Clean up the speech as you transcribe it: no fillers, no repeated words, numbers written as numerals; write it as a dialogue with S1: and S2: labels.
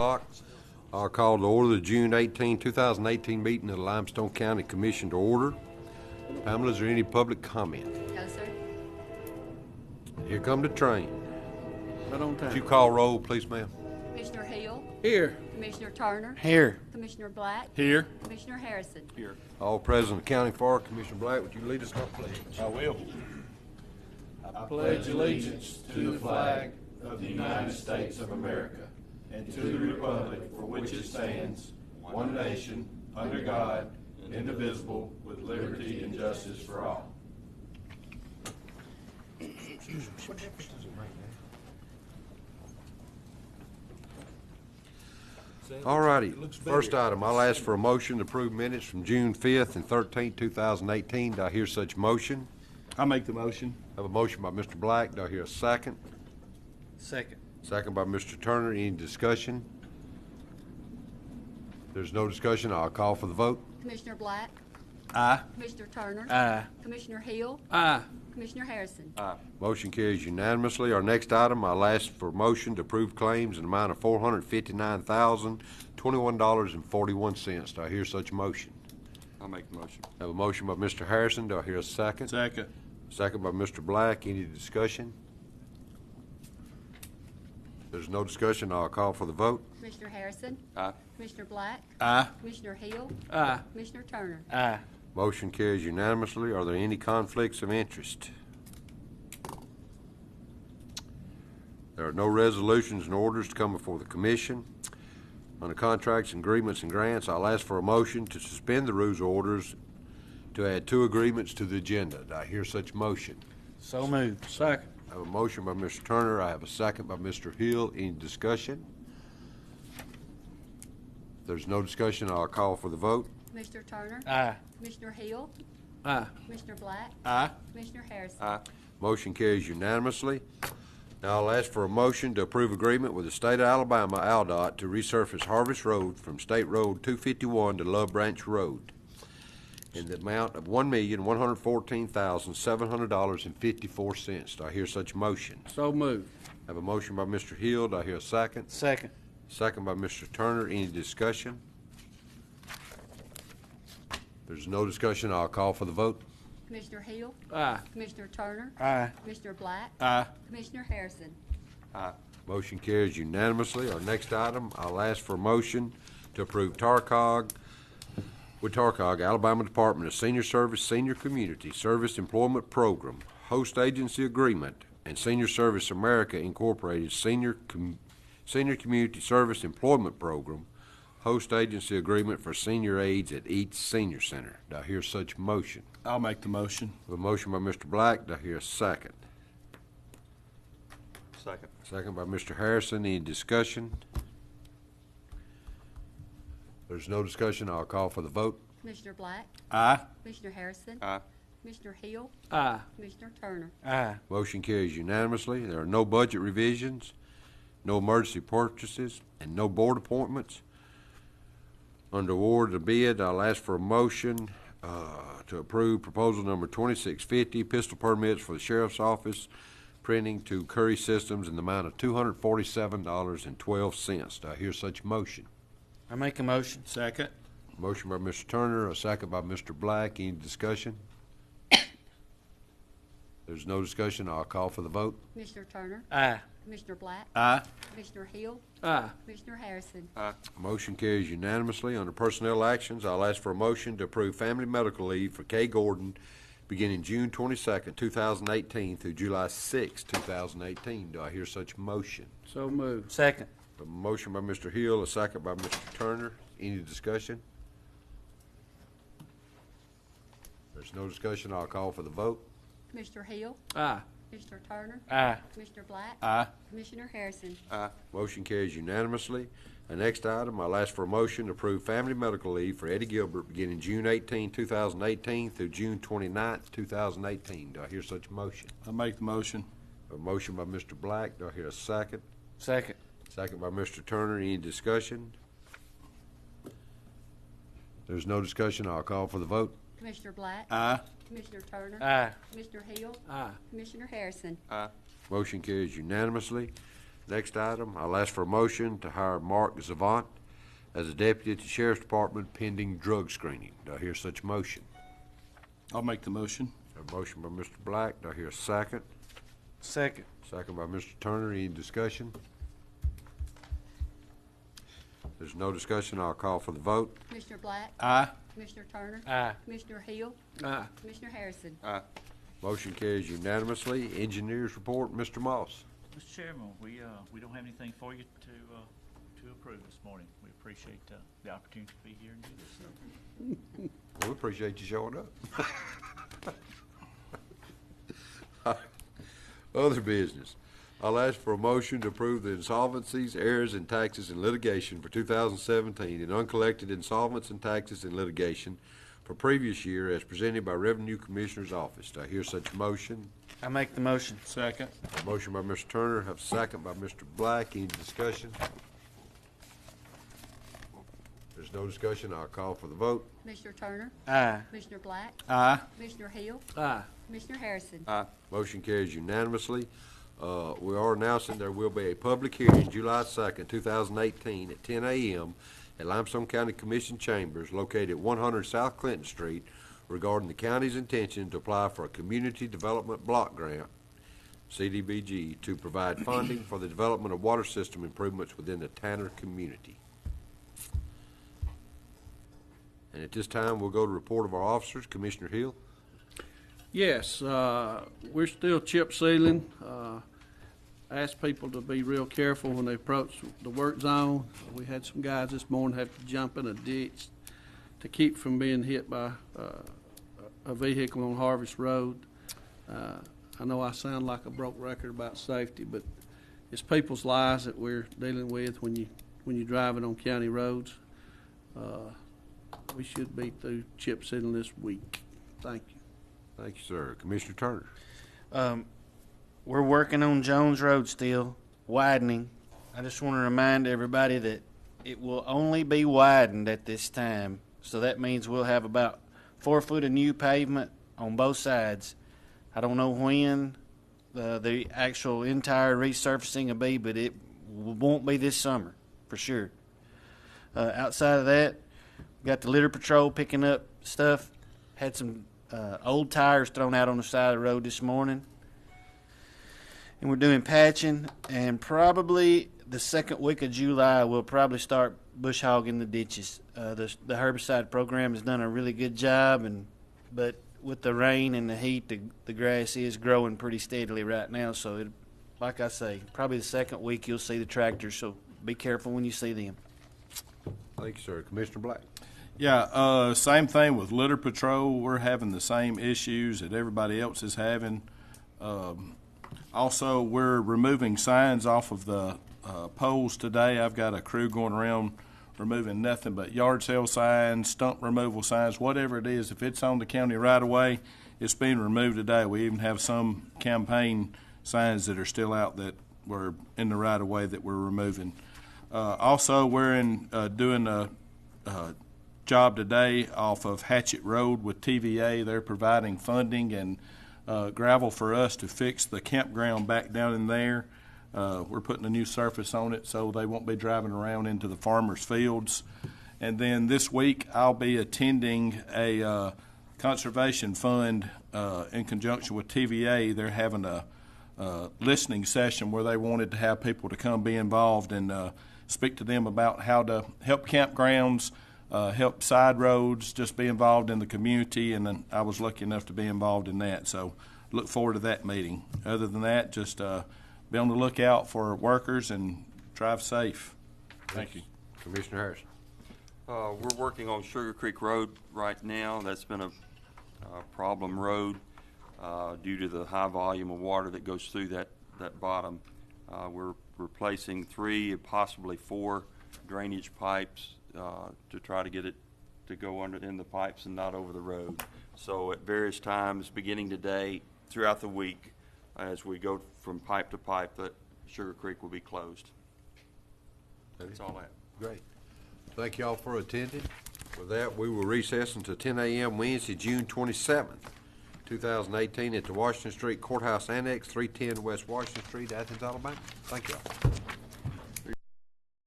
S1: o'clock. I'll call to order the June 18, 2018 meeting of the Limestone County Commission to order. Pamela, is there any public comment?
S2: No, sir.
S1: Here come the train.
S3: Right on time.
S1: Would you call roll, please, ma'am?
S2: Commissioner Hill.
S3: Here.
S2: Commissioner Turner.
S3: Here.
S2: Commissioner Black.
S3: Here.
S2: Commissioner Harrison.
S3: Here.
S1: All present accounting for. Commissioner Black, would you lead us in our pledge?
S3: I will.
S4: I pledge allegiance to the flag of the United States of America and to the republic for which it stands, one nation, under God, indivisible, with liberty and justice for all.
S1: All righty. First item, I'll ask for a motion to approve minutes from June 5th and 13th, 2018. Do I hear such motion?
S3: I'll make the motion.
S1: I have a motion by Mr. Black. Do I hear a second?
S3: Second.
S1: Second by Mr. Turner. Any discussion? If there's no discussion, I'll call for the vote.
S2: Commissioner Black.
S3: Aye.
S2: Commissioner Turner.
S3: Aye.
S2: Commissioner Hill.
S3: Aye.
S2: Commissioner Harrison.
S3: Aye.
S1: Motion carries unanimously. Our next item, I'll ask for a motion to approve claims in the amount of $459,021.41. Do I hear such motion?
S3: I'll make the motion.
S1: I have a motion by Mr. Harrison. Do I hear a second?
S3: Second.
S1: Second by Mr. Black. Any discussion? If there's no discussion, I'll call for the vote.
S2: Commissioner Harrison.
S3: Aye.
S2: Commissioner Black.
S3: Aye.
S2: Commissioner Hill.
S3: Aye.
S2: Commissioner Turner.
S3: Aye.
S1: Motion carries unanimously. Are there any conflicts of interest? There are no resolutions and orders to come before the commission. On the contracts, agreements, and grants, I'll ask for a motion to suspend the rules of orders to add 2 agreements to the agenda. Do I hear such motion?
S3: So moved. Second.
S1: I have a motion by Mr. Turner. I have a second by Mr. Hill. Any discussion? If there's no discussion, I'll call for the vote.
S2: Commissioner Turner.
S3: Aye.
S2: Commissioner Hill.
S3: Aye.
S2: Commissioner Black.
S3: Aye.
S2: Commissioner Harrison.
S3: Aye.
S1: Motion carries unanimously. Now I'll ask for a motion to approve agreement with the State of Alabama, ALDOT, to resurface Harvest Road from State Road 251 to Love Branch Road in the amount of $1,114,700.54. Do I hear such motion?
S3: So moved.
S1: I have a motion by Mr. Hill. Do I hear a second?
S3: Second.
S1: Second by Mr. Turner. Any discussion? If there's no discussion, I'll call for the vote.
S2: Commissioner Hill.
S3: Aye.
S2: Commissioner Turner.
S3: Aye.
S2: Commissioner Black.
S3: Aye.
S2: Commissioner Harrison.
S3: Aye.
S1: Motion carries unanimously. Our next item, I'll ask for a motion to approve TARCOG with TARCOG, Alabama Department of Senior Service, Senior Community Service Employment Program, Host Agency Agreement, and Senior Service America Incorporated Senior Community Service Employment Program, Host Agency Agreement for Senior Aides at each Senior Center. Do I hear such motion?
S3: I'll make the motion.
S1: A motion by Mr. Black. Do I hear a second?
S3: Second.
S1: Second by Mr. Harrison. Any discussion? If there's no discussion, I'll call for the vote.
S2: Commissioner Black.
S3: Aye.
S2: Commissioner Harrison.
S3: Aye.
S2: Commissioner Hill.
S3: Aye.
S2: Commissioner Turner.
S3: Aye.
S1: Motion carries unanimously. There are no budget revisions, no emergency purchases, and no board appointments. Under award of bid, I'll ask for a motion to approve proposal number 2650, pistol permits for the Sheriff's Office, printing to Curry Systems in the amount of $247.12. Do I hear such motion?
S3: I make a motion. Second.
S1: Motion by Mr. Turner, a second by Mr. Black. Any discussion? There's no discussion. I'll call for the vote.
S2: Commissioner Turner.
S3: Aye.
S2: Commissioner Black.
S3: Aye.
S2: Commissioner Hill.
S3: Aye.
S2: Commissioner Harrison.
S3: Aye.
S1: Motion carries unanimously. Under personnel actions, I'll ask for a motion to approve family medical leave for Kay Gordon beginning June 22nd, 2018 through July 6, 2018. Do I hear such motion?
S3: So moved. Second.
S1: A motion by Mr. Hill, a second by Mr. Turner. Any discussion? There's no discussion. I'll call for the vote.
S2: Commissioner Hill.
S3: Aye.
S2: Commissioner Turner.
S3: Aye.
S2: Commissioner Black.
S3: Aye.
S2: Commissioner Harrison.
S3: Aye.
S1: Motion carries unanimously. The next item, I'll ask for a motion to approve family medical leave for Eddie Gilbert beginning June 18, 2018 through June 29, 2018. Do I hear such motion?
S3: I'll make the motion.
S1: A motion by Mr. Black. Do I hear a second?
S3: Second.
S1: Second by Mr. Turner. Any discussion? There's no discussion. I'll call for the vote.
S2: Commissioner Black.
S3: Aye.
S2: Commissioner Turner.
S3: Aye.
S2: Commissioner Hill.
S3: Aye.
S2: Commissioner Harrison.
S3: Aye.
S1: Motion carries unanimously. Next item, I'll ask for a motion to hire Mark Zavant as a deputy at the Sheriff's Department pending drug screening. Do I hear such motion?
S3: I'll make the motion.
S1: A motion by Mr. Black. Do I hear a second?
S3: Second.
S1: Second by Mr. Turner. Any discussion? If there's no discussion, I'll call for the vote.
S2: Commissioner Black?
S3: Aye.
S2: Commissioner Turner?
S3: Aye.
S2: Commissioner Hill?
S3: Aye.
S2: Commissioner Harrison?
S1: Motion carries unanimously. Engineers report, Mr. Moss.
S5: Mr. Chairman, we don't have anything for you to approve this morning. We appreciate the opportunity to be here and do this.
S1: We appreciate you showing up. Other business. I'll ask for a motion to approve the insolvencies, errors, and taxes in litigation for 2017 and uncollected insolvents and taxes in litigation for previous year as presented by Revenue Commissioner's Office. Do I hear such motion?
S3: I make the motion. Second.
S1: A motion by Mr. Turner, have a second by Mr. Black. Any discussion? If there's no discussion, I'll call for the vote.
S2: Commissioner Turner?
S3: Aye.
S2: Commissioner Black?
S3: Aye.
S2: Commissioner Hill?
S3: Aye.
S2: Commissioner Harrison?
S1: Motion carries unanimously. We are announcing there will be a public hearing July 2nd, 2018 at 10 a.m. at Limestone County Commission Chambers located at 100 South Clinton Street regarding the county's intention to apply for a Community Development Block Grant, CDBG, to provide funding for the development of water system improvements within the Tanner community. And at this time, we'll go to report of our officers. Commissioner Hill.
S6: Yes, we're still chip sealing. Ask people to be real careful when they approach the work zone. We had some guys this morning have to jump in a ditch to keep from being hit by a vehicle on Harvest Road. I know I sound like a broke record about safety, but it's people's lives that we're dealing with when you're driving on county roads. We should be through chip sealing this week. Thank you.
S1: Thank you, sir. Commissioner Turner.
S3: We're working on Jones Road still, widening. I just want to remind everybody that it will only be widened at this time. So that means we'll have about 4 foot of new pavement on both sides. I don't know when the actual entire resurfacing will be, but it won't be this summer for sure. Outside of that, we got the litter patrol picking up stuff. Had some old tires thrown out on the side of the road this morning. And we're doing patching, and probably the second week of July, we'll probably start bush hogging the ditches. The herbicide program has done a really good job, but with the rain and the heat, the grass is growing pretty steadily right now. So, like I say, probably the second week you'll see the tractors, so be careful when you see them.
S1: Thank you, sir. Commissioner Black.
S4: Yeah, same thing with litter patrol. We're having the same issues that everybody else is having. Also, we're removing signs off of the poles today. I've got a crew going around removing nothing but yard sale signs, stump removal signs, whatever it is. If it's on the county right-of-way, it's being removed today. We even have some campaign signs that are still out that were in the right-of-way that we're removing. Also, we're doing a job today off of Hatchet Road with TVA. They're providing funding and gravel for us to fix the campground back down in there. We're putting a new surface on it so they won't be driving around into the farmers' fields. And then this week I'll be attending a conservation fund in conjunction with TVA. They're having a listening session where they wanted to have people to come be involved and speak to them about how to help campgrounds, help side roads, just be involved in the community, and then I was lucky enough to be involved in that. So look forward to that meeting. Other than that, just be on the lookout for workers and drive safe. Thank you.
S1: Commissioner Harrison.
S7: We're working on Sugar Creek Road right now. That's been a problem road due to the high volume of water that goes through that bottom. We're replacing 3, possibly 4 drainage pipes to try to get it to go in the pipes and not over the road. So at various times, beginning today, throughout the week, as we go from pipe to pipe, that Sugar Creek will be closed. That's all I have.
S1: Great. Thank you all for attending. With that, we will recess until 10 a.m. Wednesday, June 27th, 2018 at the Washington Street Courthouse Annex, 310 West Washington Street, Athens, Alabama. Thank you all.